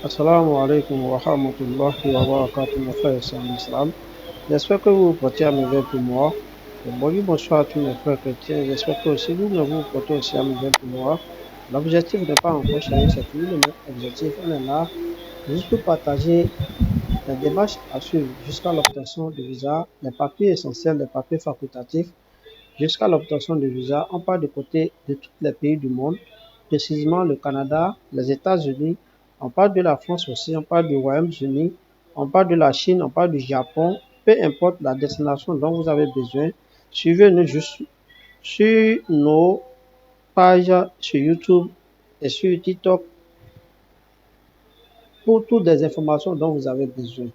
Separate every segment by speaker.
Speaker 1: Assalamu alaikum wa rahmatullahi wa barakatuh, mes frères et sœurs en islam. J'espère que vous vous portez à merveille pour moi. Et bonjour à tous mes frères chrétiens. J'espère que aussi vous vous portez aussi à merveille pour moi. L'objectif n'est pas encore changé, c'est toujours le même objectif. On est là juste pour partager les démarches à suivre jusqu'à l'obtention du visa, les papiers essentiels, les papiers facultatifs, jusqu'à l'obtention du visa. On parle de côté de tous les pays du monde, précisément le Canada, les États-Unis, on parle de la France aussi, on parle du Royaume-Uni, on parle de la Chine, on parle du Japon, peu importe la destination dont vous avez besoin, suivez-nous juste sur nos pages sur YouTube et sur TikTok pour toutes les informations dont vous avez besoin.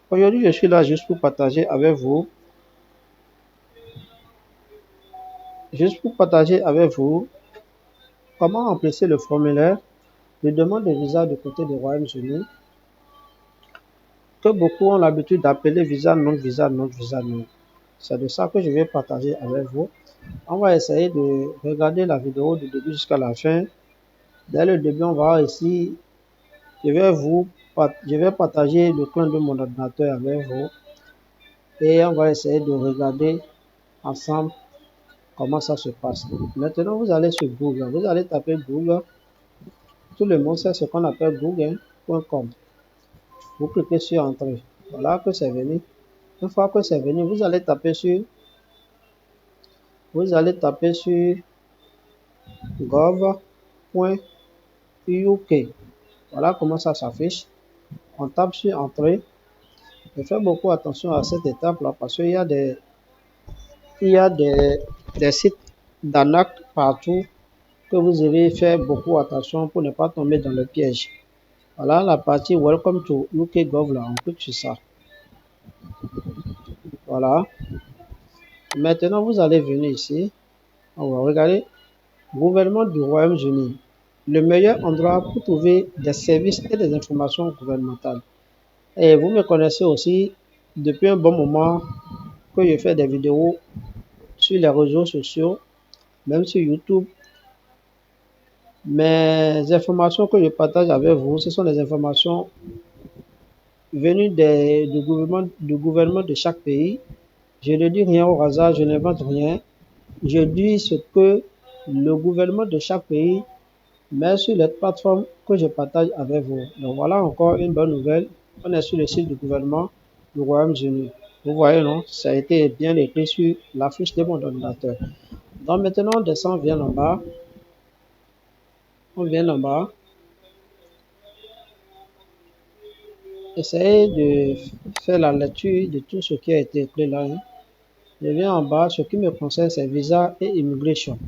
Speaker 1: Aujourd'hui, je suis là juste pour partager avec vous, comment remplir le formulaire de demande de visa du côté du Royaume-Uni, que beaucoup ont l'habitude d'appeler visa non, visa non, visa non. C'est de ça que je vais partager avec vous. On va essayer de regarder la vidéo du début jusqu'à la fin. Dès le début, on va voir ici, je vais partager le coin de mon ordinateur avec vous et on va essayer de regarder ensemble comment ça se passe. Maintenant, vous allez sur Google, vous allez taper Google. Tout le monde sait ce qu'on appelle google.com. Vous cliquez sur Entrée. Voilà que c'est venu. Une fois que c'est venu, vous allez taper sur gov.uk. Voilà comment ça s'affiche. On tape sur Entrée. Et faites beaucoup attention à cette étape-là parce qu'il y a des sites d'arnaque partout que vous devez faire beaucoup attention pour ne pas tomber dans le piège. Voilà la partie Welcome to UK Gov là, on clique sur ça. Voilà. Maintenant, vous allez venir ici. On va regarder Gouvernement du Royaume-Uni. Le meilleur endroit pour trouver des services et des informations gouvernementales. Et vous me connaissez aussi depuis un bon moment que je fais des vidéos sur les réseaux sociaux, même sur YouTube. Mes informations que je partage avec vous, ce sont des informations venues du gouvernement de chaque pays. Je ne dis rien au hasard, je n'invente rien. Je dis ce que le gouvernement de chaque pays met sur les plateformes que je partage avec vous. Donc voilà encore une bonne nouvelle. On est sur le site du gouvernement du Royaume-Uni. Vous voyez, non? Ça a été bien écrit sur la fiche de mon ordinateur. Donc maintenant, on descend, on vient en bas. Essayez de faire la lecture de tout ce qui a été écrit là. Je viens en bas. Ce qui me concerne, c'est visa et immigration.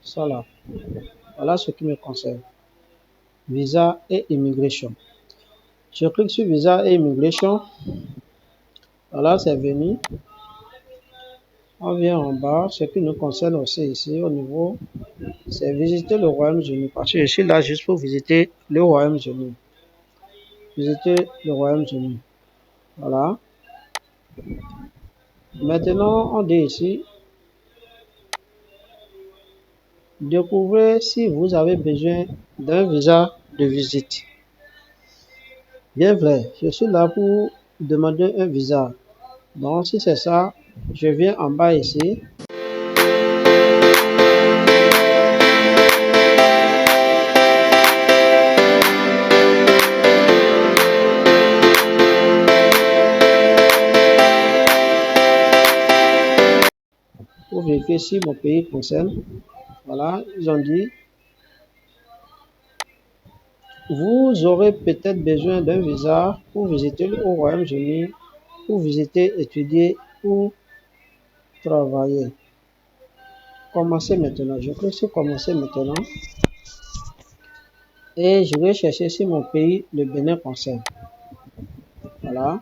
Speaker 1: Ça là. Voilà ce qui me concerne. Visa et immigration. Je clique sur visa et immigration. Voilà, c'est venu. On vient en bas. Ce qui nous concerne aussi ici au niveau, c'est visiter le Royaume-Uni. Parce que je suis là juste pour visiter le Royaume-Uni. Voilà. Maintenant, on dit ici, découvrez si vous avez besoin d'un visa de visite. Bien vrai, je suis là pour demander un visa. Donc, si c'est ça, je viens en bas ici. Pour vérifier si mon pays concerne. Voilà, ils ont dit, vous aurez peut-être besoin d'un visa pour visiter le Royaume-Uni, pour visiter, étudier ou travailler. Commencez maintenant. Je clique sur commencer maintenant. Et je vais chercher si mon pays, le Bénin, concerne. Voilà.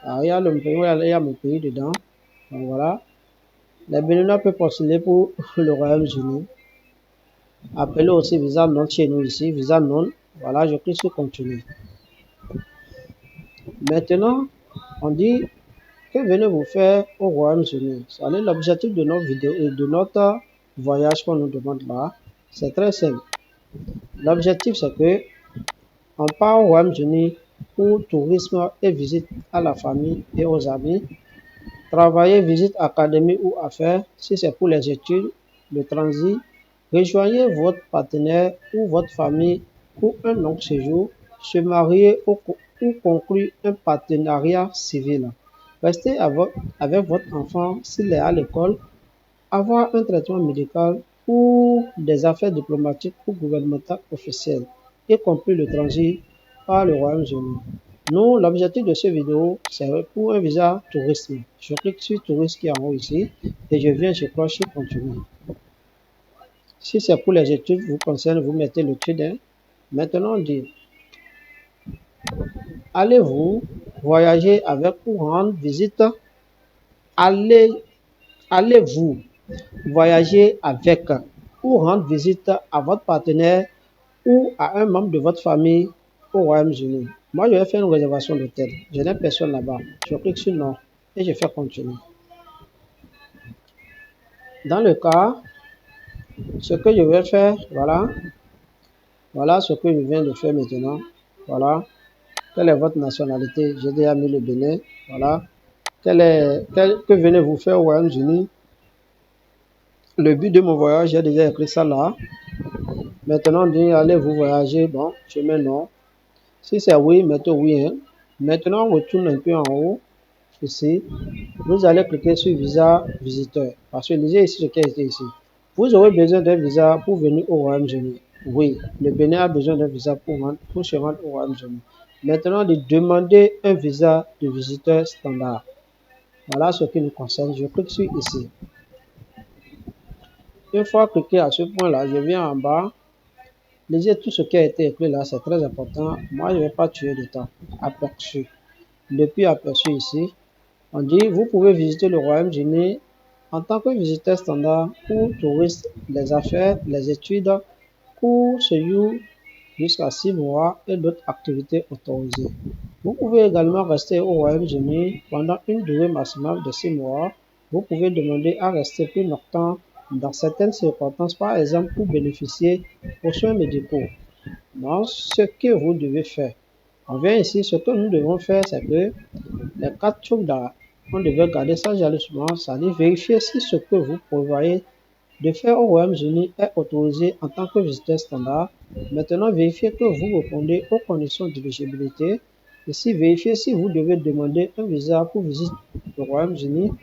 Speaker 1: Alors, il y a mon pays dedans. Donc voilà. Les Béninois peuvent postuler pour le Royaume-Uni. Appelez aussi visa non chez nous ici. Visa non. Voilà, je clique sur continuer. Maintenant, on dit que venez-vous faire au Royaume-Uni. C'est l'objectif de notre vidéo et de notre voyage qu'on nous demande là. C'est très simple. L'objectif, c'est que On part au Royaume-Uni pour tourisme et visite à la famille et aux amis. Travailler, visite, académie ou affaires, si c'est pour les études, le transit. Rejoignez votre partenaire ou votre famille pour un long séjour. Se marier ou conclure un partenariat civil. Restez avec votre enfant s'il est à l'école. Avoir un traitement médical ou des affaires diplomatiques ou gouvernementales officielles, y compris le transit par le Royaume-Uni. Nous, l'objectif de cette vidéo, c'est pour un visa tourisme. Je clique sur touriste qui est en haut ici et je viens, je cloche sur continuer. Si c'est pour les études, vous concerne, vous mettez l'étude. Maintenant, on dit, allez-vous voyager avec ou rendre visite? Allez-vous voyager avec ou rendre visite à votre partenaire ou à un membre de votre famille au Royaume-Uni? Moi, je vais faire une réservation d'hôtel. Je n'ai personne là-bas. Je clique sur non et je fais continuer. Dans le cas, ce que je vais faire, voilà ce que je viens de faire maintenant. Voilà. Quelle est votre nationalité? J'ai déjà mis le Bénin. Voilà. Que venez-vous faire au Royaume-Uni? Le but de mon voyage, j'ai déjà écrit ça là. Maintenant, on dit, allez-vous voyager? Bon, je mets non. Si c'est oui, mettez oui. Hein. Maintenant, on retourne un peu en haut. Ici, vous allez cliquer sur visa visiteur. Parce que lisez ici ce qui est ici. Vous aurez besoin d'un visa pour venir au Royaume-Uni. Oui, le Bénin a besoin d'un visa pour se rendre au Royaume-Uni. Maintenant, de demander un visa de visiteur standard. Voilà ce qui nous concerne. Je clique sur ici. Une fois cliqué à ce point-là, je viens en bas. Lisez tout ce qui a été écrit là, c'est très important. Moi, je ne vais pas tuer de temps. Aperçu. Depuis aperçu ici, on dit vous pouvez visiter le Royaume-Uni en tant que visiteur standard pour touristes, les affaires, les études, court séjour jusqu'à 6 mois et d'autres activités autorisées. Vous pouvez également rester au Royaume-Uni pendant une durée maximale de 6 mois. Vous pouvez demander à rester plus longtemps dans certaines circonstances, par exemple pour bénéficier aux soins médicaux. Donc, ce que vous devez faire, on vient ici, ce que nous devons faire, c'est que les 4 trucs là, on devait garder ça jalousement, c'est-à-dire vérifier si ce que vous prévoyez de faire au Royaume-Uni est autorisé en tant que visiteur standard. Maintenant, vérifiez que vous répondez aux conditions d'éligibilité. Ici, vérifiez si vous devez demander un visa pour visiter le Royaume-Uni.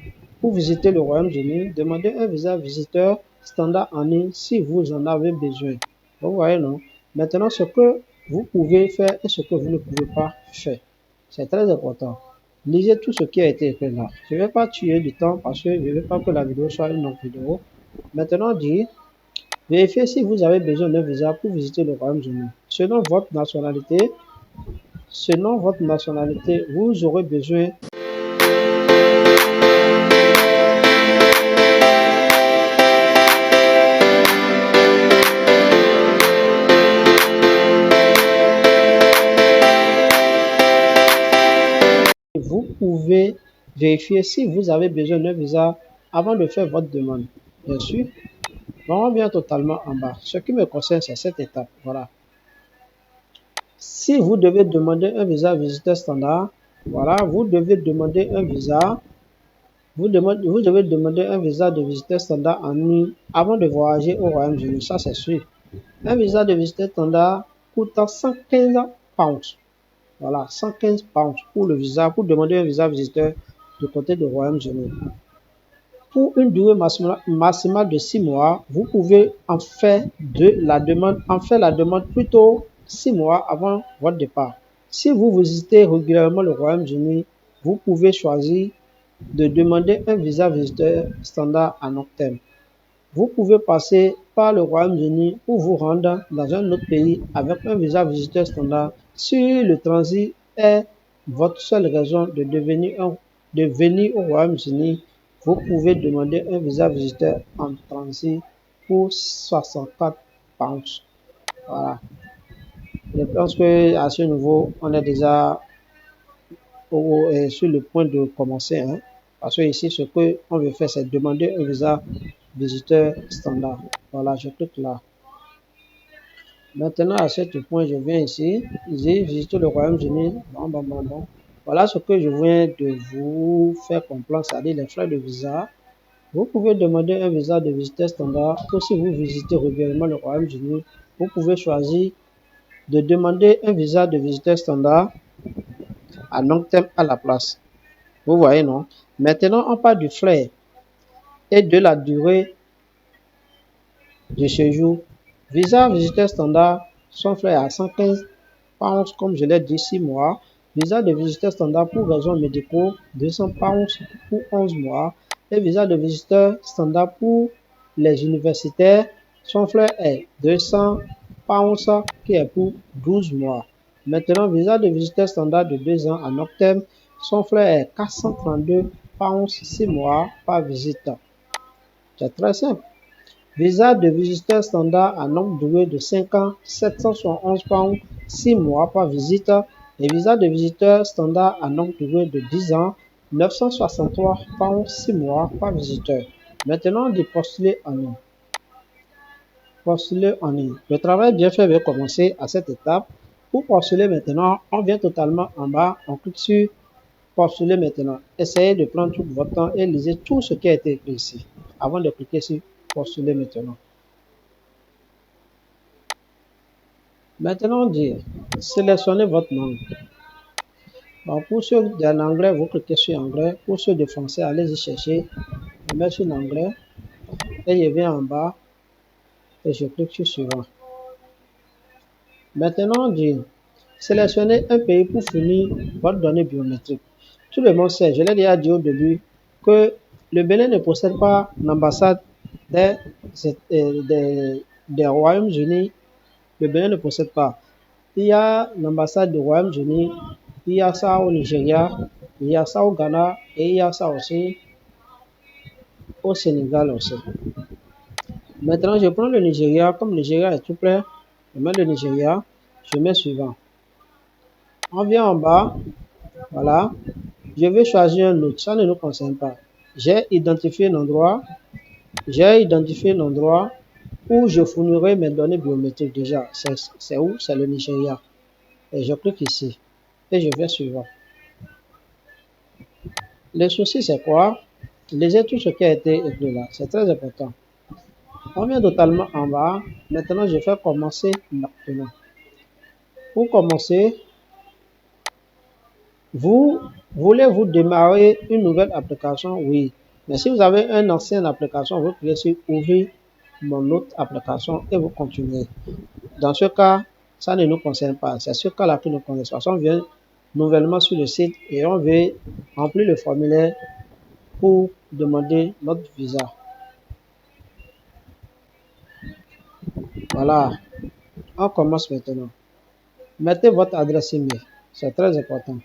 Speaker 1: Pour visiter le Royaume-Uni, demandez un visa visiteur standard en ligne si vous en avez besoin. Vous voyez, non? Maintenant, ce que vous pouvez faire et ce que vous ne pouvez pas faire. C'est très important. Lisez tout ce qui a été écrit là. Je ne vais pas tuer du temps parce que je ne veux pas que la vidéo soit une longue vidéo. Maintenant, dit, vérifiez si vous avez besoin d'un visa pour visiter le Royaume-Uni. Selon votre nationalité, vous aurez besoin vous pouvez vérifier si vous avez besoin d'un visa avant de faire votre demande. Bien sûr, on vient totalement en bas. Ce qui me concerne, c'est cette étape. Voilà. Si vous devez demander un visa visiteur standard, voilà, vous devez demander un visa. Vous devez demander un visa de visiteur standard en ligne avant de voyager au Royaume-Uni. Ça, c'est sûr. Un visa de visiteur standard coûte 115 pounds. Voilà, 115 pounds pour le visa, pour demander un visa visiteur du côté du Royaume-Uni. Pour une durée maximale de 6 mois, vous pouvez en faire la demande plutôt 6 mois avant votre départ. Si vous visitez régulièrement le Royaume-Uni, vous pouvez choisir de demander un visa visiteur standard à long terme. Vous pouvez passer par le Royaume-Uni ou vous rendre dans un autre pays avec un visa visiteur standard si le transit est votre seule raison de venir au Royaume-Uni. Vous pouvez demander un visa visiteur en transit pour 64 pounds. Voilà. Je pense qu'à ce niveau, on est déjà sur le point de commencer. Hein, parce que ici, ce qu'on veut faire, c'est demander un visa visiteur standard. Voilà, je clique là. Maintenant, à ce point, je viens ici, j'ai visité le Royaume-Uni. Bon. Voilà ce que je viens de vous faire comprendre, c'est-à-dire les frais de visa. Vous pouvez demander un visa de visiteur standard ou si vous visitez régulièrement le Royaume-Uni, vous pouvez choisir de demander un visa de visiteur standard à long terme à la place. Vous voyez, non? Maintenant, on parle du frais et de la durée de séjour. Visa visiteur standard, son frais à 115 pounds, comme je l'ai dit, 6 mois. Visa de visiteur standard pour raisons médicaux, 200 pounds pour 11 mois. Et visa de visiteur standard pour les universitaires, son frais est 200 pounds qui est pour 12 mois. Maintenant, visa de visiteur standard de 2 ans en octobre, son frais est 432 pounds 6 mois par visite. C'est très simple. Visa de visiteur standard à longue durée de 5 ans, 771 pounds 6 mois par visite. Et visa de visiteur standard à longue durée de 10 ans, 963 pounds 6 mois par visiteur. Maintenant, de postuler en ligne. Postuler en ligne. Le travail bien fait va commencer à cette étape. Pour postuler maintenant, on vient totalement en bas, on clique sur postuler maintenant. Essayez de prendre tout votre temps et lisez tout ce qui a été écrit ici avant de cliquer sur postuler maintenant. Maintenant, on dit sélectionnez votre langue. Bon, pour ceux de l'anglais, vous cliquez sur anglais. Pour ceux de français, allez-y chercher. Je mets sur l'anglais et je viens en bas et je clique sur suivant. Maintenant, on dit sélectionnez un pays pour finir votre donnée biométrique. Tout le monde sait, je l'ai déjà dit au début, que le Bénin ne possède pas l'ambassade des Royaumes-Unis. Le Bénin ne possède pas. Il y a l'ambassade du Royaume-Uni, il y a ça au Nigeria, il y a ça au Ghana et il y a ça aussi au Sénégal aussi. Maintenant, je prends le Nigeria. Comme le Nigeria est tout près, je mets le Nigeria, je mets suivant. On vient en bas, voilà. Je vais choisir un autre, ça ne nous concerne pas. J'ai identifié l'endroit où je fournirai mes données biométriques déjà. C'est où? C'est le Nigeria. Et je clique ici et je vais suivant. Le souci, c'est quoi? Lisez tout ce qui a été écrit là. C'est très important. On vient totalement en bas. Maintenant, je vais commencer maintenant. Pour commencer, vous voulez-vous démarrer une nouvelle application? Oui. Mais si vous avez une ancienne application, vous cliquez sur ouvrir mon autre application et vous continuez. Dans ce cas, ça ne nous concerne pas. C'est ce cas-là qui nous concerne. Parce qu'on vient nouvellement sur le site et on veut remplir le formulaire pour demander notre visa. Voilà, on commence maintenant. Mettez votre adresse email, c'est très important.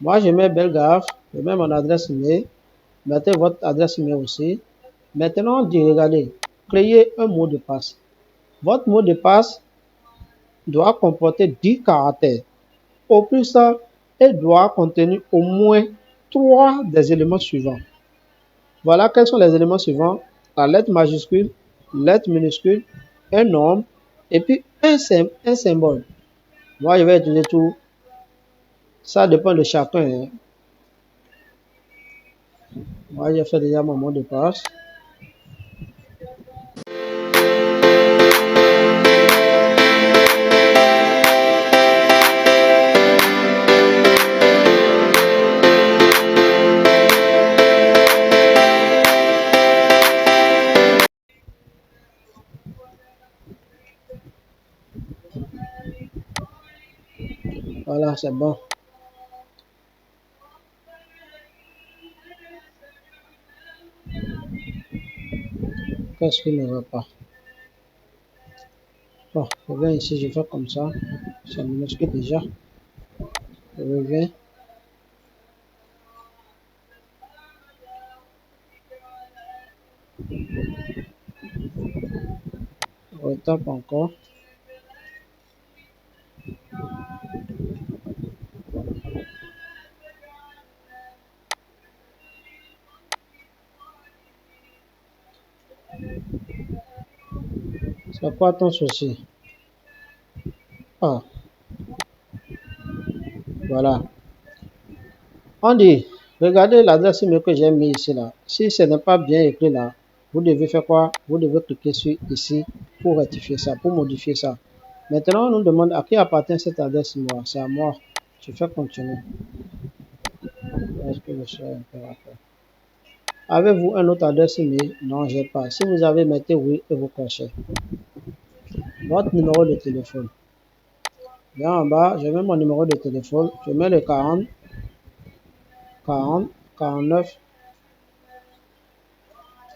Speaker 1: Moi, je mets Belgrave, je mets mon adresse email. Mettez votre adresse email aussi. Maintenant, on dit, regardez, créez un mot de passe. Votre mot de passe doit comporter 10 caractères. Au plus ça, il doit contenir au moins 3 des éléments suivants. Voilà quels sont les éléments suivants. La lettre majuscule, lettre minuscule, un nombre et puis un symbole. Moi, je vais utiliser tout. Ça dépend de chacun. Hein. Moi, j'ai fait déjà mon mot de passe. Voilà, c'est bon. Qu'est-ce qui ne va pas? Bon, je viens ici, je fais comme ça. C'est minuscule déjà. Je reviens. Je retape encore. C'est quoi ton souci? Ah, voilà. On dit, regardez l'adresse email que j'ai mis ici là. Si ce n'est pas bien écrit là, vous devez faire quoi? Vous devez cliquer sur ici pour rectifier ça, pour modifier ça. Maintenant, on nous demande à qui appartient cette adresse email. C'est à moi. Je fais continuer. Est-ce que je suis impérateur? Avez-vous un autre adresse email? Non, j'ai pas. Si vous avez, mettez oui et vous cochez. Votre numéro de téléphone. Bien en bas, je mets mon numéro de téléphone. Je mets le 40 40 49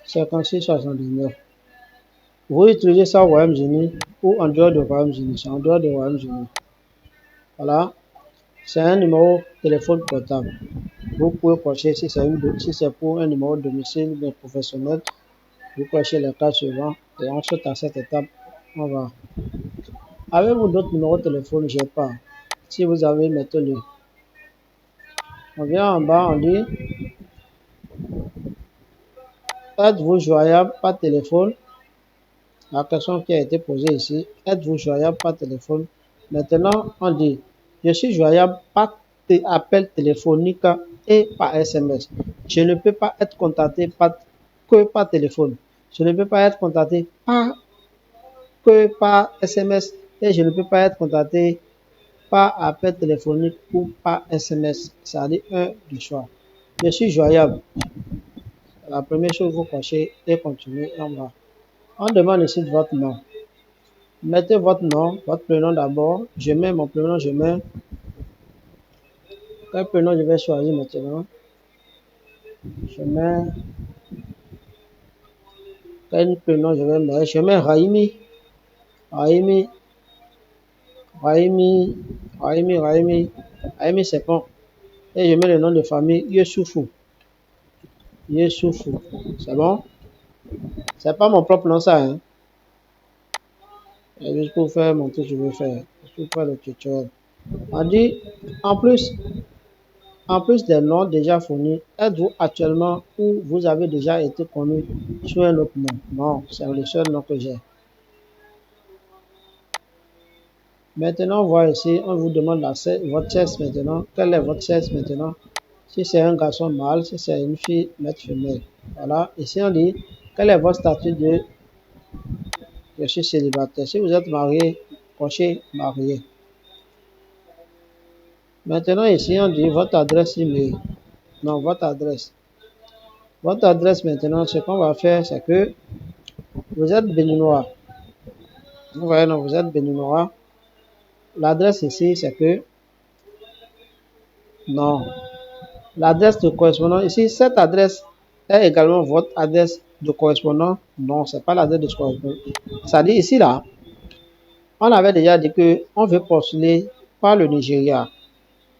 Speaker 1: 56 79. Vous utilisez ça au Royaume-Uni ou en dehors du Royaume-Uni. C'est en dehors du Royaume-Uni. Voilà. C'est un numéro de téléphone portable. Vous pouvez cocher si c'est pour un numéro de domicile bien professionnel. Vous cochez les cas suivants et on saute à cette étape. On va. Avez-vous d'autres numéros de téléphone? Je n'ai pas. Si vous avez, mettez-le. On vient en bas, on dit êtes-vous joignable par téléphone? La question qui a été posée ici, êtes-vous joignable par téléphone? Maintenant, on dit je suis joignable par appel téléphonique et par SMS. Je ne peux pas être contacté que par téléphone. Je ne peux pas être contacté que par SMS et je ne peux pas être contacté par appel téléphonique ou par SMS. C'est-à-dire un du choix. Je suis joignable. La première chose, vous cochez et continuez en bas. On demande ici votre nom. Mettez votre nom, votre prénom d'abord. Je mets mon prénom, je mets. Quel prénom je vais choisir maintenant? Je mets. Quel prénom je vais mettre? Je mets Raimi. Raimi. Raimi. Raimi. Raimi. Raimi, c'est bon. Et je mets le nom de famille Youssoufou. Youssoufou. C'est bon? C'est pas mon propre nom, ça, hein? Et juste pour faire mon truc, je vais faire. Juste pour faire le tutoriel. On dit, en plus des noms déjà fournis, êtes-vous actuellement ou vous avez déjà été connu sur un autre nom? Non, c'est le seul nom que j'ai. Maintenant, on voit ici, on vous demande votre sexe maintenant. Quel est votre sexe maintenant? Si c'est un garçon mâle, si c'est une fille, mettre femelle. Voilà. Ici, on dit, quel est votre statut de je suis célibataire? Si vous êtes marié, cochez marié. Maintenant, ici, on dit votre adresse email. Non, votre adresse. Votre adresse maintenant, ce qu'on va faire, c'est que vous êtes béninois. Vous voyez, non, vous êtes béninois. L'adresse ici, c'est que non. L'adresse de correspondant ici, cette adresse est également votre adresse de correspondant. Non, c'est pas l'adresse de correspondant. C'est-à-dire ici, là, on avait déjà dit que on veut postuler par le Nigeria.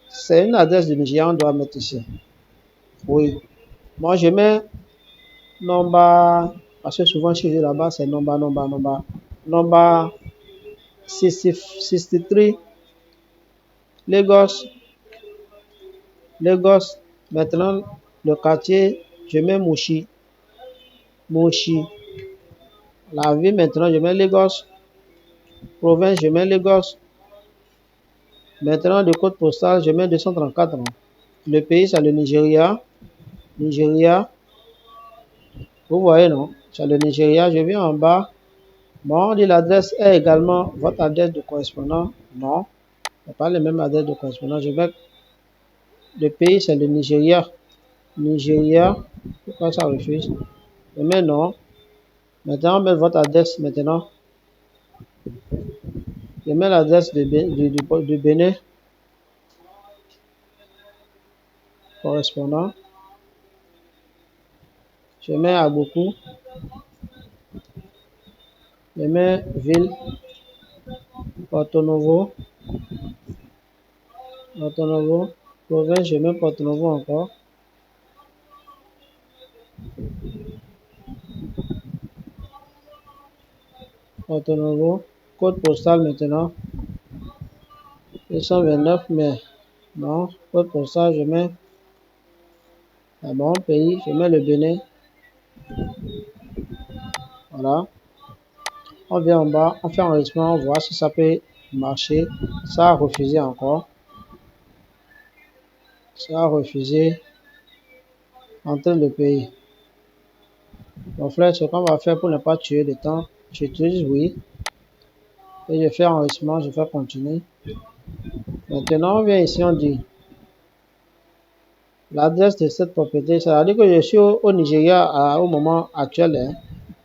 Speaker 1: C'est une adresse du Nigeria, on doit mettre ici. Oui. Moi, je mets number, parce que souvent, si je vais là-bas, c'est number 63, Lagos. Maintenant, le quartier, je mets Mouchi. La ville, maintenant, je mets Lagos. Province, je mets Lagos. Maintenant, le code postal, je mets 234. Le pays, c'est le Nigeria. Vous voyez, non? C'est le Nigeria. Je viens en bas. Bon, on dit l'adresse est également votre adresse de correspondant. Non, ce n'est pas la même adresse de correspondant. Je vais. Le pays, c'est le Nigeria. Pourquoi ça refuse? Je mets non. Maintenant, on met votre adresse maintenant. Je mets l'adresse de Bénin. Correspondant. Je mets Aboku. Je mets ville. Porto Novo. Province, je mets Porto Novo encore. Porto Novo. Code postal maintenant. 229, mais non. Code postal, je mets. Ah bon, pays, je mets le Bénin. Voilà. On vient en bas, on fait enregistrement, on voit si ça peut marché. Ça a refusé encore. Ça a refusé. Entrer le pays. Mon frère, ce qu'on va faire pour ne pas tuer le temps, j'utilise oui. Et je fais enregistrement, je fais continuer. Maintenant, on vient ici, on dit l'adresse de cette propriété. Ça veut dire que je suis au Nigeria au moment actuel. Hein.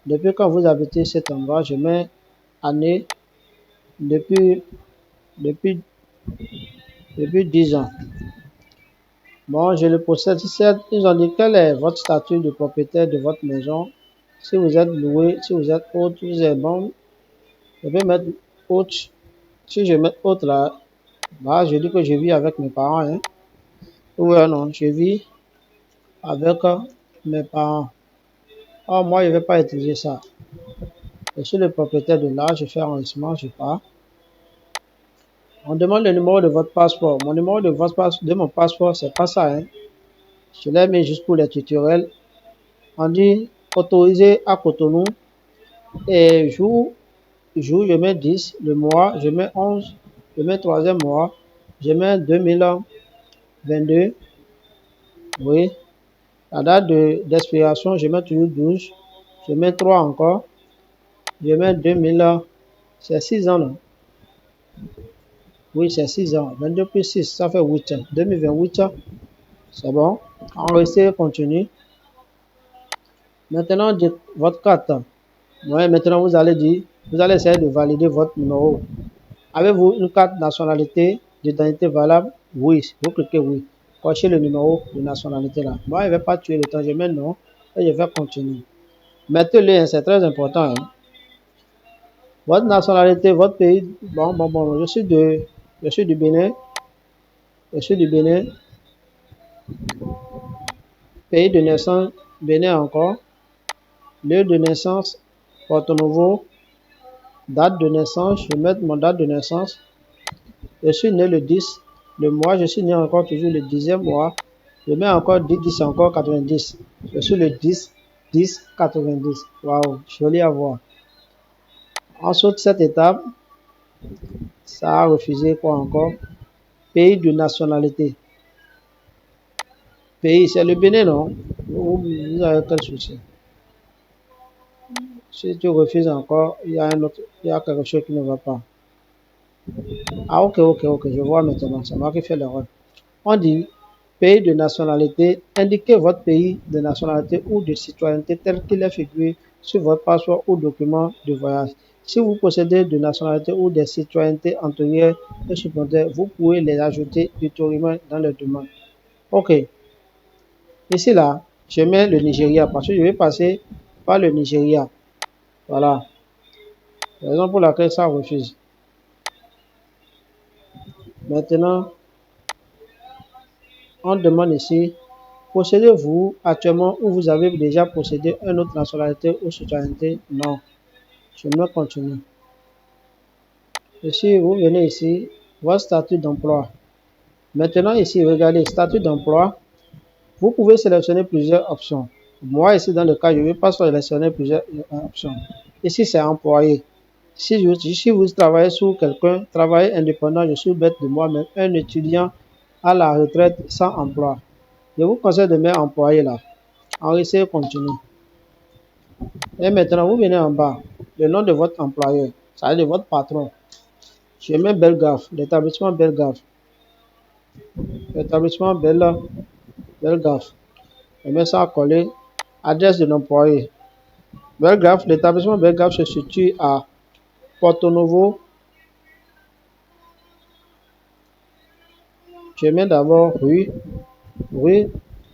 Speaker 1: Depuis quand vous habitez cet endroit, je mets année depuis 10 ans. Bon, je le possède. Ils ont dit quel est votre statut de propriétaire de votre maison. Si vous êtes loué, si vous êtes hôte, vous êtes bon. Je vais mettre hôte. Si je mets hôte là, bah, je dis que je vis avec mes parents. Hein. Ou non, je vis avec mes parents. Oh, moi, je ne vais pas utiliser ça. Je suis le propriétaire de là, je fais enregistrement, je pars. On demande le numéro de votre passeport. Mon numéro de mon passeport, c'est pas ça. Hein. Je l'ai mis juste pour les tutoriels. On dit autorisé à Cotonou. Et jour, je mets 10. Le mois, je mets 11. Je mets troisième mois. Je mets 2022. Oui. La date d'expiration, je mets toujours 12. Je mets 3 encore. Je mets 2000. C'est 6 ans. Là. Oui, c'est 6 ans. 22 plus 6, ça fait 8 ans. 2028. C'est bon. Enregistrer, continue. Maintenant, dites votre carte. Ouais, maintenant, vous allez essayer de valider votre numéro. Avez-vous une carte nationalité d'identité valable? Oui. Vous cliquez oui. Cochez le numéro de nationalité là. Moi, je ne vais pas tuer le temps. Je mets non et je vais continuer. Mettez-le, c'est très important. Hein. Votre nationalité, votre pays. Bon. Je suis du Bénin. Je suis du Bénin. Pays de naissance, Bénin encore. Lieu de naissance, Porto Novo. Date de naissance, je vais mettre mon date de naissance. Je suis né le 10. Le mois, je suis né encore toujours le 10e mois. Je mets encore 10 encore 90. Je suis le 10, 90. Waouh, joli à voir. Ensuite, cette étape, ça a refusé quoi encore? Pays de nationalité. Pays, c'est le Bénin, non? Vous avez quel souci? Si tu refuses encore, il y a quelque chose qui ne va pas. Ah, ok, je vois maintenant, c'est moi qui fais l'erreur. On dit pays de nationalité, indiquez votre pays de nationalité ou de citoyenneté tel qu'il est figuré sur votre passeport ou document de voyage. Si vous possédez de nationalité ou des citoyennetés antérieures et supplémentaires, vous pouvez les ajouter ultérieurement dans les demandes. Ok. Ici, là, je mets le Nigeria parce que je vais passer par le Nigeria. Voilà. La raison pour laquelle ça refuse. Maintenant, on demande ici, possédez-vous actuellement ou vous avez déjà possédé une autre nationalité ou citoyenneté? Non. Je me continue. Ici, vous venez ici, votre statut d'emploi. Maintenant, ici, regardez, statut d'emploi. Vous pouvez sélectionner plusieurs options. Moi, ici, dans le cas, je ne vais pas sélectionner plusieurs options. Ici, c'est employé. Si vous travaillez sur quelqu'un, travaillez indépendant, je suis bête de moi-même, un étudiant à la retraite sans emploi. Je vous conseille de mettre employé là. Enregistrer, continue. Et maintenant, vous venez en bas. Le nom de votre employeur, ça veut dire de votre patron. Je mets Belgaf, l'établissement Belgaf. L'établissement Belgaf. Je mets ça à coller. Adresse de l'employé. Belgaf, l'établissement Belgaf se situe à Porto Novo. Je mets d'abord rue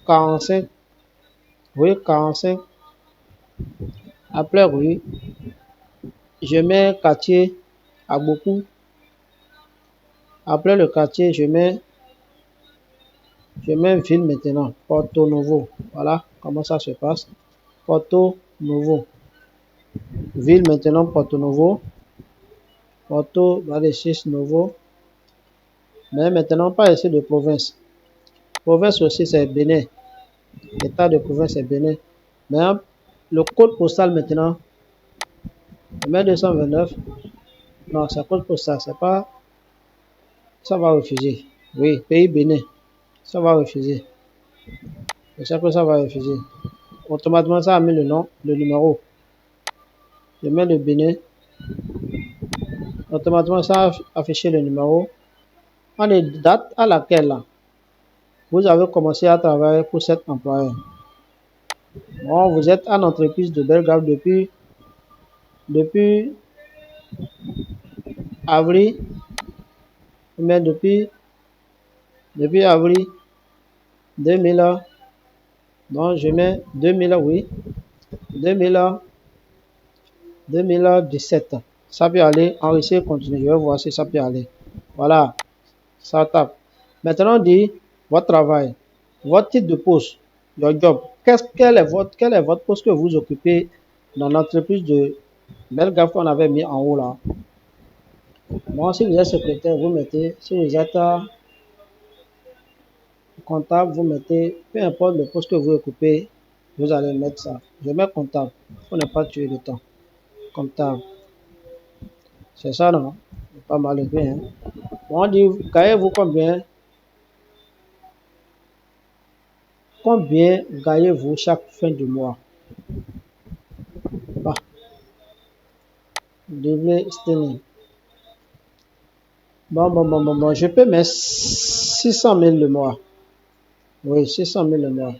Speaker 1: 45. Rue 45. Après rue, je mets quartier à beaucoup. Après le quartier, je mets ville maintenant. Porto Novo. Voilà comment ça se passe. Porto Novo. Ville maintenant, Porto Novo. Porto, Novo. Mais maintenant, pas ici de province. Province aussi, c'est Bénin. L'état de province, c'est Bénin. Mais le code postal maintenant, 229. Non, c'est code postal, c'est pas. Ça va refuser. Oui, pays Bénin. Ça va refuser. Je sais que ça va refuser. Automatiquement, ça a mis le nom, le numéro. Je mets le Bénin. Automatiquement, ça a affiché le numéro. On est date à laquelle là, vous avez commencé à travailler pour cet employeur. Bon, vous êtes en entreprise de Belgrade depuis avril, mais depuis avril 2000, donc je mets 2000, oui, 2000, 2017. Ça peut aller, enregistrer, continuer. Je vais voir si ça peut aller. Voilà, ça tape. Maintenant, on dit votre travail, votre titre de poste, your job. Quel est votre poste que vous occupez dans l'entreprise de Belgrade qu'on avait mis en haut là? Bon, si vous êtes secrétaire, vous mettez. Si vous êtes comptable, vous mettez. Peu importe le poste que vous occupez, vous allez mettre ça. Je mets comptable pour ne pas tuer le temps. Comptable. C'est ça, non? Pas mal écrit, hein? Bon, on dit, gagnez-vous combien? Combien gagnez-vous chaque fin du mois? Bah, devez Bon, je peux mettre 600 000 le mois. Oui, 600 000 le mois.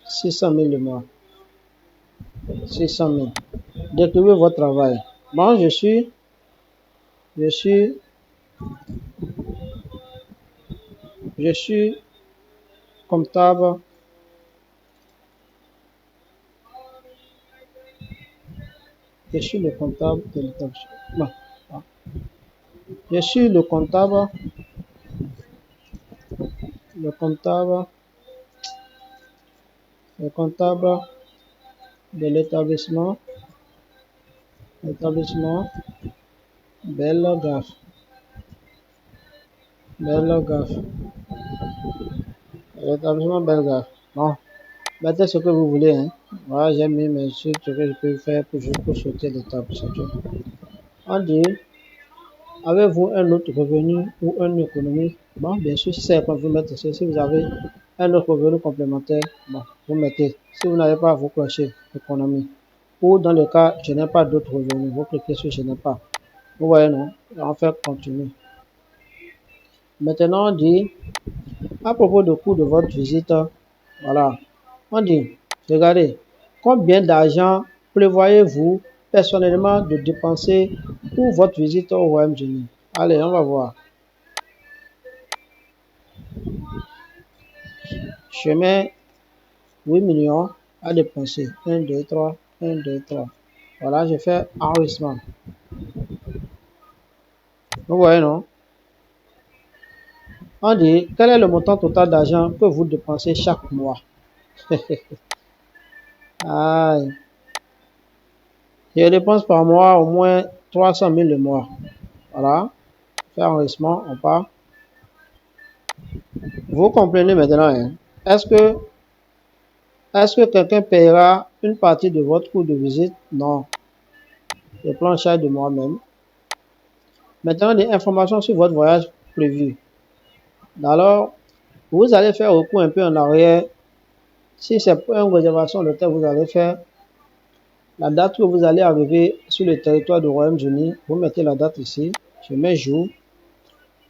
Speaker 1: 600 000 le mois. 600 000. Décrivez votre travail. Moi, je suis comptable. Je suis le comptable de l'établissement. Bon, ah. Je suis le comptable de l'établissement Bellegarde. L'établissement Bellegarde. Bon, mettez ce que vous voulez, hein. Voilà, j'ai mis mes ce que je peux faire pour juste pour sauter l'étape, c'est tout. On dit, avez-vous un autre revenu ou une économie? Bon, bien sûr, si c'est quoi vous mettez, si vous avez un autre revenu complémentaire, bon, vous mettez. Si vous n'avez pas, vous cochez économie. Ou dans le cas, je n'ai pas d'autres revenus, vous cliquez sur je n'ai pas. Vous voyez, non? On fait continuer. Maintenant, on dit, à propos du coût de votre visite, voilà. On dit, regardez, combien d'argent prévoyez-vous personnellement de dépenser pour votre visite au Royaume-Uni? Allez, on va voir. Je mets 8 millions à dépenser. 1, 2, 3, 1, 2, 3. Voilà, je fais enregistrement. Vous voyez, non? On dit, quel est le montant total d'argent que vous dépensez chaque mois? Aïe. Je dépense par mois au moins 300 000 le mois. Voilà. Faire enregistrement, on part. Vous comprenez maintenant, hein? Est-ce que quelqu'un paiera une partie de votre coût de visite? Non. Je prends en charge de moi-même. Maintenant, des informations sur votre voyage prévu. Alors, vous allez faire recours un peu en arrière. Si c'est pour une réservation d'hôtel, vous allez faire la date où vous allez arriver sur le territoire du Royaume-Uni. Vous mettez la date ici. Je mets jour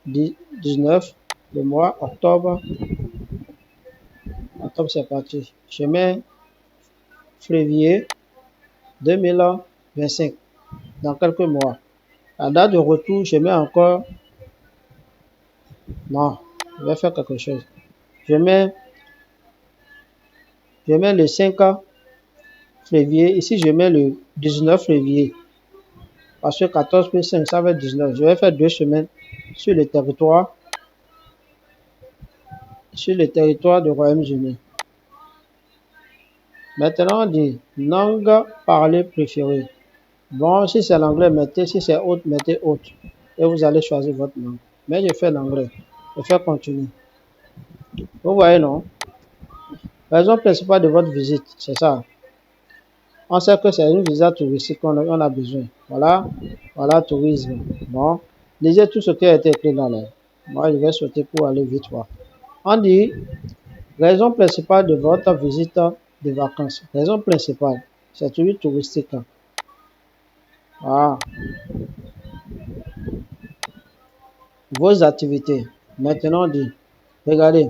Speaker 1: 19, le mois octobre. Octobre, c'est parti. Je mets février 2025. Dans quelques mois. La date de retour, je mets encore. Non, je vais faire quelque chose. Je mets le 5 février. Ici, je mets le 19 février. Parce que 14 plus 5, ça va être 19. Je vais faire 2 semaines sur le territoire. Du Royaume-Uni. Maintenant, on dit langue parlée préférée. Bon, si c'est l'anglais, mettez. Si c'est autre, mettez autre. Et vous allez choisir votre langue. Mais je fais l'anglais. Je fais continuer. Vous voyez, non? Raison principale de votre visite, c'est ça. On sait que c'est une visa touristique qu'on a besoin. Voilà, voilà, tourisme. Bon, lisez tout ce qui a été écrit dans là. Moi, je vais sauter pour aller vite voir. On dit, raison principale de votre visite de vacances. Raison principale, c'est une touristique. Ah, vos activités. Maintenant, on dit, regardez,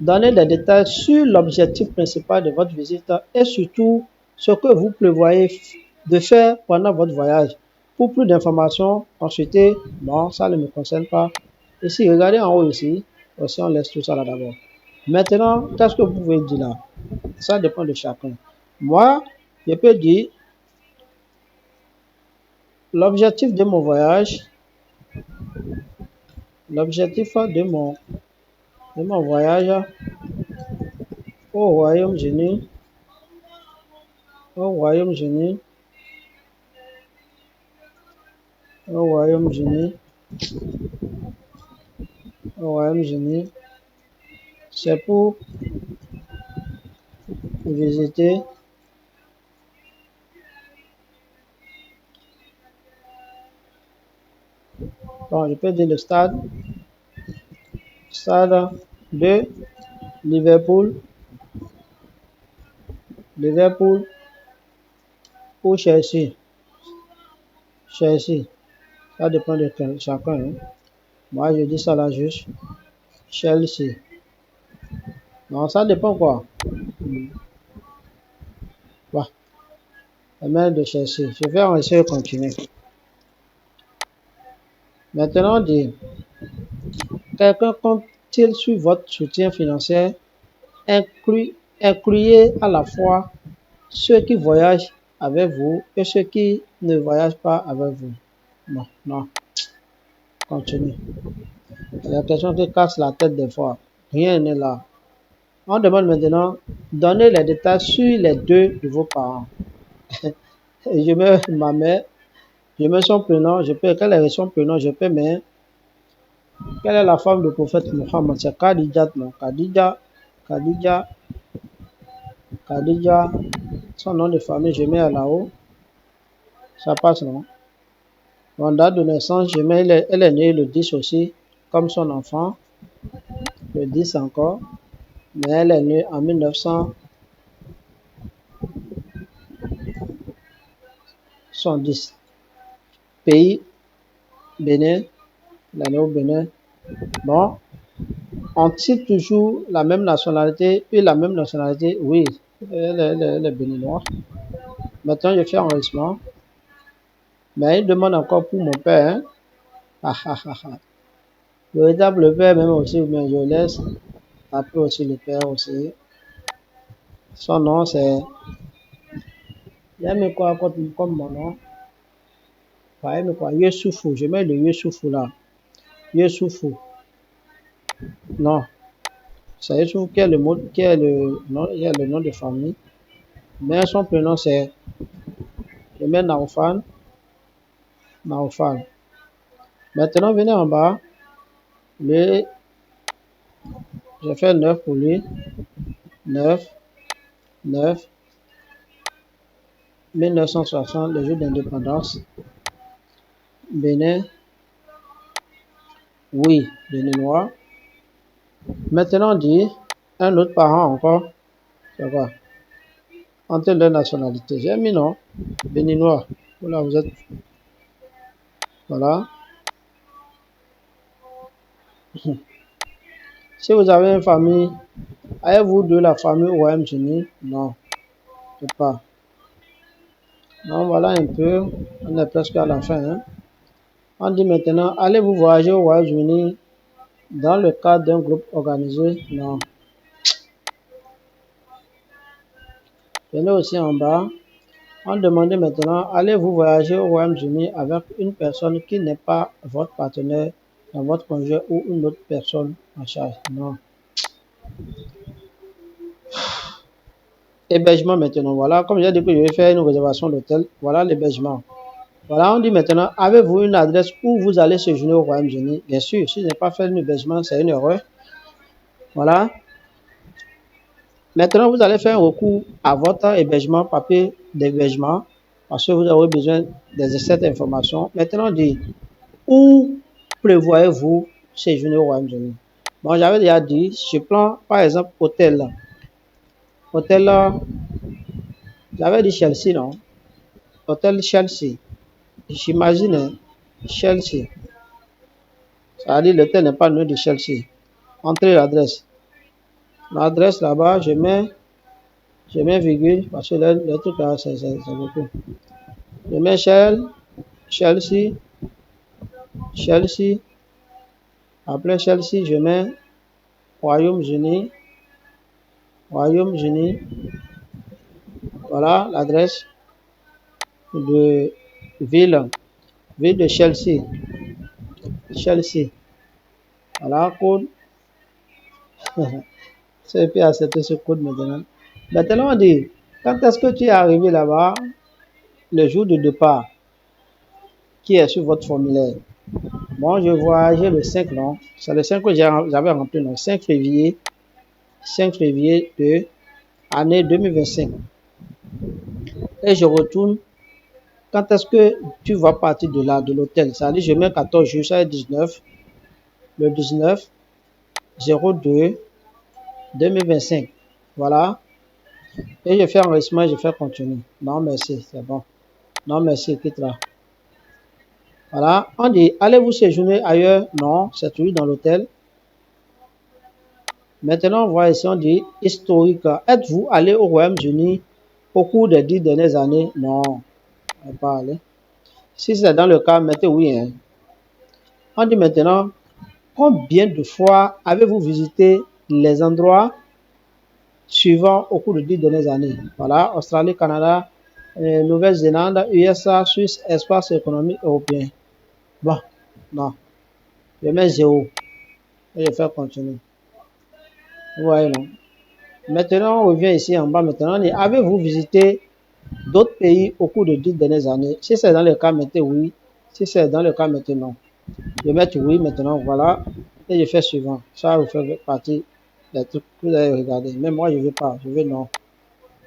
Speaker 1: donnez des détails sur l'objectif principal de votre visite et surtout ce que vous prévoyez de faire pendant votre voyage. Pour plus d'informations, consultez. Bon, ça ne me concerne pas. Ici, regardez en haut ici. Aussi, on laisse tout ça là d'abord. Maintenant, qu'est-ce que vous pouvez dire là? Ça dépend de chacun. Moi, je peux dire l'objectif de mon voyage. L'objectif de mon voyage au Royaume-Uni. Au Royaume-Uni. Au Royaume-Uni. Au Royaume-Uni. C'est pour visiter bon, je peux dire le stade de Liverpool ou Chelsea. Chelsea, ça dépend de chacun. Hein. Moi, je dis ça là juste. Chelsea. Non, ça dépend quoi. Bah, la main de Chelsea. Je vais essayer de continuer. Maintenant, on dit, quelqu'un compte-t-il sur votre soutien financier? Incluez à la fois ceux qui voyagent avec vous et ceux qui ne voyagent pas avec vous. Non, non. Continue. La question qui casse la tête des fois. Rien n'est là. On demande maintenant, donnez les détails sur les deux de vos parents. Je mets ma mère, je mets son prénom, je peux, quel est son prénom, je peux, mais quelle est la femme du prophète Mohammed? C'est Khadija, non? Khadija, son nom de famille, je mets là-haut. Ça passe, non? Mon date de naissance, je mets, elle est née le 10 aussi, comme son enfant. Le 10 encore. Mais elle est née en 1970. Pays, Bénin, elle est née au Bénin. Bon, ont-ils toujours la même nationalité et la même nationalité? Oui, elle est béninoise. Maintenant, je fais enregistrement. Mais il demande encore pour mon père. Hein? Ah, ah, ah, ah. Le véritable père, même aussi, mais je laisse. Après aussi le père aussi. Son nom, c'est... J'aime quoi comme mon nom? J'aime quoi? Youssoufou. Je mets le Youssoufou là. Youssoufou. Non. C'est Youssoufou qui est le mot, qui est le nom de famille. Mais son prénom, c'est... Je mets Naoufal. Naoufal. Maintenant, venez en bas. Je fais 9 pour lui. 9. 1960, le jour d'indépendance. Bénin. Oui, béninois. Maintenant, on dit un autre parent encore. C'est quoi? Entre deux nationalités. J'ai mis non. Béninois. Voilà, vous êtes. Voilà. Si vous avez une famille, avez-vous de la famille au Royaume-Uni? Non. Je sais pas. Non, voilà un peu. On est presque à la fin. Hein. On dit maintenant, allez-vous voyager au Royaume-Uni dans le cadre d'un groupe organisé? Non. Venez aussi en bas. On demande maintenant, allez-vous voyager au Royaume-Uni avec une personne qui n'est pas votre partenaire dans votre congé ou une autre personne en charge? Non. Hébergement maintenant. Voilà, comme j'ai dit que je vais faire une réservation d'hôtel. Voilà l'hébergement. Voilà, on dit maintenant, avez-vous une adresse où vous allez séjourner au Royaume-Uni? Bien sûr, si je n'ai pas fait un hébergement, c'est une erreur. Voilà. Maintenant, vous allez faire un recours à votre hébergement papier d'hébergement parce que vous aurez besoin de cette information. Maintenant, on dit où prévoyez-vous séjourner au Royaume-Uni? Bon, j'avais déjà dit, je prends par exemple hôtel. Hôtel, j'avais dit Chelsea, non? Hôtel Chelsea. J'imagine Chelsea. Ça veut dire l'hôtel n'est pas le nom de Chelsea. Entrez l'adresse. L'adresse là-bas, je mets virgule parce que le truc là, c'est beaucoup. Je mets Chelsea. Après Chelsea, je mets Royaume-Uni. Voilà l'adresse de ville de Chelsea. Voilà, code. C'est puis accepter ce code maintenant. Maintenant, on dit, quand est-ce que tu es arrivé là-bas, le jour de départ, qui est sur votre formulaire? Bon, je voyageais le 5, non? C'est le 5 que j'avais rempli, non? 5 février de année 2025. Et je retourne. Quand est-ce que tu vas partir de là, de l'hôtel? Ça dit, je mets 14 jours, ça est 19. Le 19 02 2025. Voilà. Et je fais enregistrement, je fais continuer. Non, merci, c'est bon. Non, merci, quitte là. Voilà. On dit, allez-vous séjourner ailleurs? Non, c'est toujours dans l'hôtel. Maintenant, on voit ici, on dit, historique. Êtes-vous allé au Royaume-Uni au cours des 10 dernières années? Non, on n'est pas allé. Si c'est dans le cas, mettez oui. Hein. On dit maintenant, combien de fois avez-vous visité les endroits suivants au cours des 10 dernières années? Voilà, Australie, Canada, Nouvelle-Zélande, USA, Suisse, espace économique européen. Bon, non. Je mets 0. Et je fais continuer. Vous voyez, non? Maintenant, on revient ici en bas. Maintenant, avez-vous visité d'autres pays au cours des 10 dernières années? Si c'est dans le cas, mettez oui. Si c'est dans le cas, mettez non. Je vais mettre oui maintenant, voilà. Et je fais suivant. Ça vous fait partie des trucs que vous allez regarder. Mais moi, je ne veux pas. Je veux non.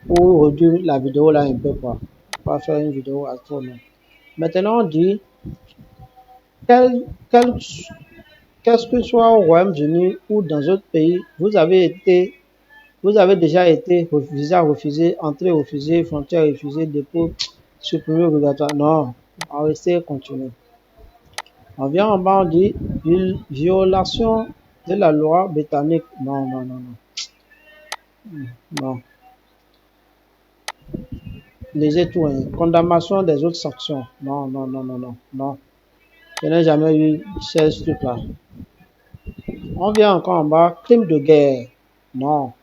Speaker 1: Pour réduire la vidéo là un peu, quoi. On va faire une vidéo à trop long. Maintenant, on dit qu'est-ce que soit au Royaume-Uni ou dans d'autres pays, vous avez déjà été visa refusé, entrée refusée, frontière refusée, dépôt supprimé obligatoire. Non, on va rester continuer. On vient en bas, on dit violation de la loi britannique. Non. Non. Lisez tout. Hein. Condamnation des autres sanctions. Non. Je n'ai jamais eu ce truc-là. On vient encore en bas. Crime de guerre. Non.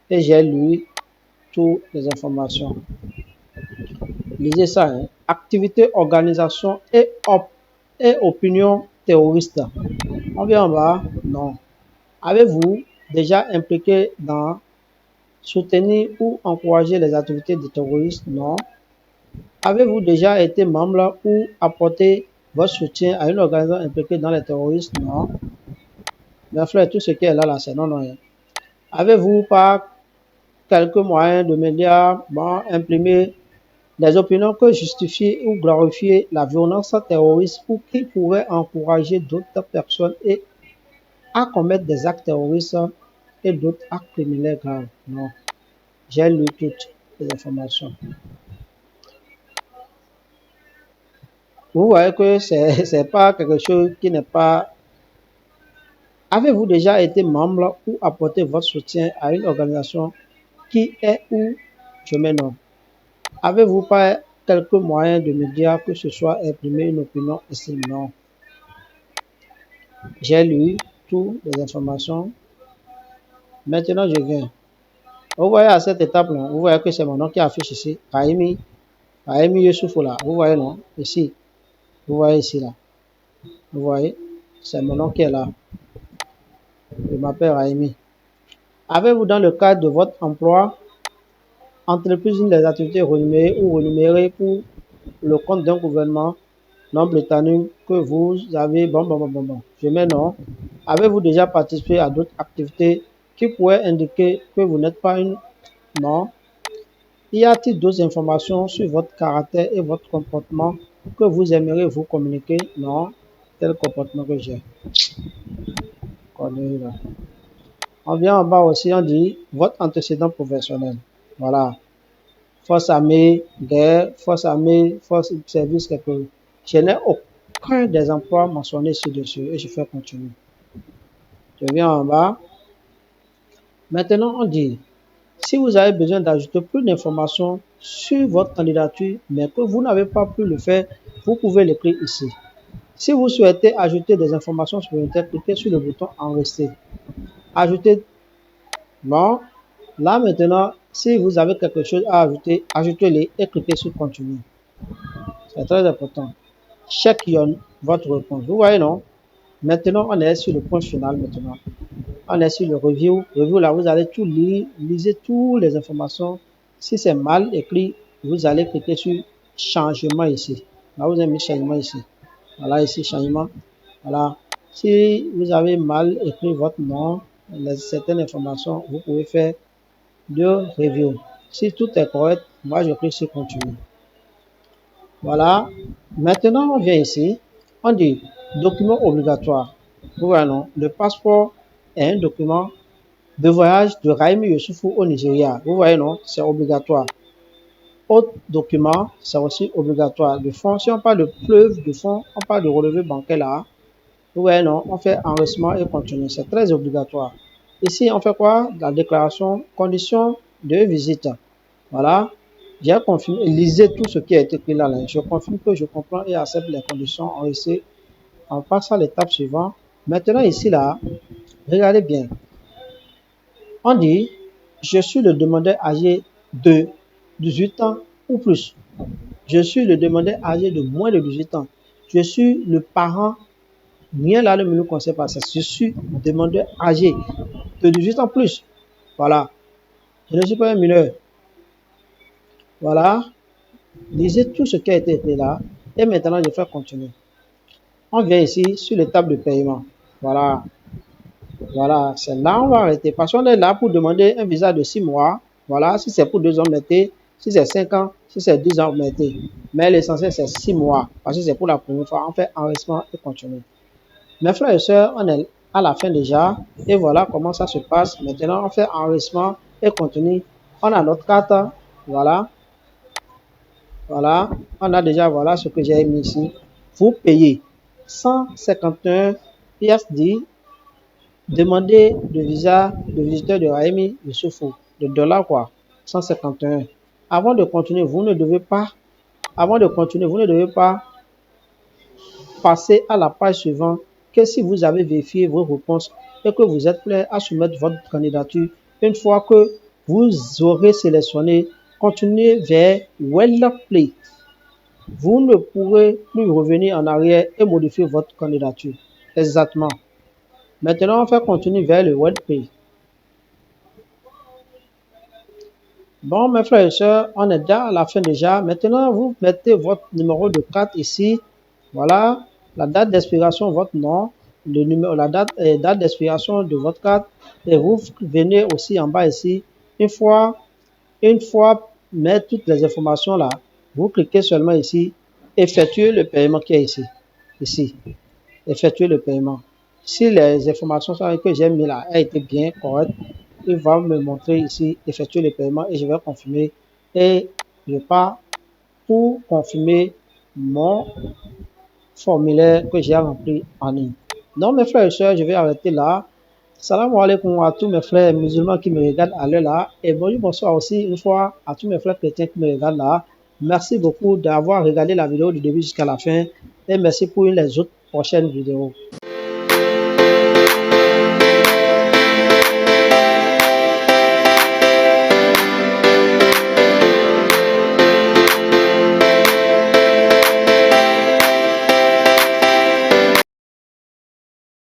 Speaker 1: Et j'ai lu toutes les informations. Lisez ça. Hein. Activité, organisation et opinion terroriste. On vient en bas. Non. Avez-vous déjà impliqué dans soutenir ou encourager les activités de terroristes? Non. Avez-vous déjà été membre ou apporté votre soutien à une organisation impliquée dans les terroristes? Non. Mes frères, tout ce qui est là, c'est non. Avez-vous par quelques moyens de médias imprimé des opinions que justifient ou glorifient la violence terroriste ou qui pourraient encourager d'autres personnes à commettre des actes terroristes et d'autres actes criminels graves? Non. J'ai lu toutes les informations. Vous voyez que c'est pas quelque chose qui n'est pas... Avez-vous déjà été membre ou apporté votre soutien à une organisation qui est ou je mets non? Avez-vous pas quelques moyens de médias que ce soit imprimer une opinion estime? Non. J'ai lu toutes les informations. Maintenant, je viens. Vous voyez à cette étape-là, vous voyez que c'est mon nom qui affiche ici. Raimi Youssoufou là. Vous voyez non? Ici. Vous voyez ici là. Vous voyez? C'est mon nom qui est là. Je m'appelle Raimi. Avez-vous dans le cadre de votre emploi entrepris une des activités rémunérées ou rémunérées pour le compte d'un gouvernement non britannique que vous avez bon. Je mets non. Avez-vous déjà participé à d'autres activités qui pourraient indiquer que vous n'êtes pas une non? Y a-t-il d'autres informations sur votre caractère et votre comportement que vous aimeriez vous communiquer? Non, tel comportement que j'ai. On vient en bas aussi, on dit votre antécédent professionnel. Voilà. Force armée, guerre, force armée, force service, quelque chose. Je n'ai aucun des emplois mentionnés ci-dessus et je fais continuer. Je viens en bas. Maintenant, on dit, si vous avez besoin d'ajouter plus d'informations sur votre candidature, mais que vous n'avez pas pu le faire, vous pouvez l'écrire ici. Si vous souhaitez ajouter des informations supplémentaires, cliquez sur le bouton Enregistrer. Ajouter. Bon, là maintenant, si vous avez quelque chose à ajouter, ajoutez-les et cliquez sur Continuer. C'est très important. Check votre réponse. Vous voyez, non? Maintenant, on est sur le point final maintenant. On est sur le review. Review, là, vous allez tout lire, lisez toutes les informations. Si c'est mal écrit, vous allez cliquer sur changement ici. Là, vous avez mis changement ici. Voilà, ici, changement. Voilà. Si vous avez mal écrit votre nom, certaines informations, vous pouvez faire de review. Si tout est correct, moi, je clique sur continuer. Voilà. Maintenant, on vient ici. On dit document obligatoire. Vous voyez, non? Le passeport est un document de voyage de Raimi Youssoufou au Nigeria. Vous voyez, non? C'est obligatoire. Autre document, c'est aussi obligatoire. De fonds, si on parle de preuve de fonds, on parle de relevé bancaire là. Vous voyez, non? On fait enregistrement et continue. C'est très obligatoire. Ici, on fait quoi? La déclaration, conditions de visite. Voilà. J'ai confirmé, lisez tout ce qui a été écrit là. Je confirme que je comprends et accepte les conditions enregistrées. On passe à l'étape suivante. Maintenant, ici, là, regardez bien. On dit, je suis le demandeur âgé de 18 ans ou plus. Je suis le demandeur âgé de moins de 18 ans. Je suis le parent. Rien là ne me concerne pas. Je suis demandeur âgé de 18 ans plus. Voilà. Je ne suis pas un mineur. Voilà. Lisez tout ce qui a été écrit là. Et maintenant, je vais continuer. On vient ici sur l'étape de paiement. Voilà. Voilà. C'est là où on va arrêter. Parce qu'on est là pour demander un visa de 6 mois. Voilà. Si c'est pour 2 ans, mettez. Si c'est 5 ans, si c'est 10 ans, mettez. Mais l'essentiel, c'est 6 mois. Parce que c'est pour la première fois. On fait enregistrement et continue. Mes frères et sœurs, on est à la fin déjà. Et voilà comment ça se passe. Maintenant, on fait enregistrement et continue. On a notre carte. Voilà. Voilà. On a déjà, voilà ce que j'ai mis ici. Vous payez 151 PSD. Demandez de visa de visiteur de Raimi Youssoufou. De dollars quoi. 151. Avant de continuer, vous ne devez pas. Avant de continuer, vous ne devez pas passer à la page suivante que si vous avez vérifié vos réponses et que vous êtes prêt à soumettre votre candidature, une fois que vous aurez sélectionné, continuez vers Play. Vous ne pourrez plus revenir en arrière et modifier votre candidature. Exactement. Maintenant, on fait continuer vers le Play. Bon, mes frères et sœurs, on est déjà à la fin déjà. Maintenant, vous mettez votre numéro de carte ici. Voilà. La date d'expiration, votre nom, le numéro, la date d'expiration de votre carte. Et vous venez aussi en bas ici. Une fois, mettre toutes les informations là, vous cliquez seulement ici, effectuer le paiement qui est ici. Ici, effectuer le paiement. Si les informations que j'ai mis là ont été bien correctes, il va me montrer ici, effectuer le paiement et je vais confirmer. Et je pars pour confirmer mon formulaire que j'ai rempli en ligne. Donc, mes frères et sœurs, je vais arrêter là. Salam alaikum à tous mes frères musulmans qui me regardent à l'heure là. Et bonsoir aussi une fois à tous mes frères chrétiens qui me regardent là. Merci beaucoup d'avoir regardé la vidéo du début jusqu'à la fin. Et merci pour les autres prochaines vidéos.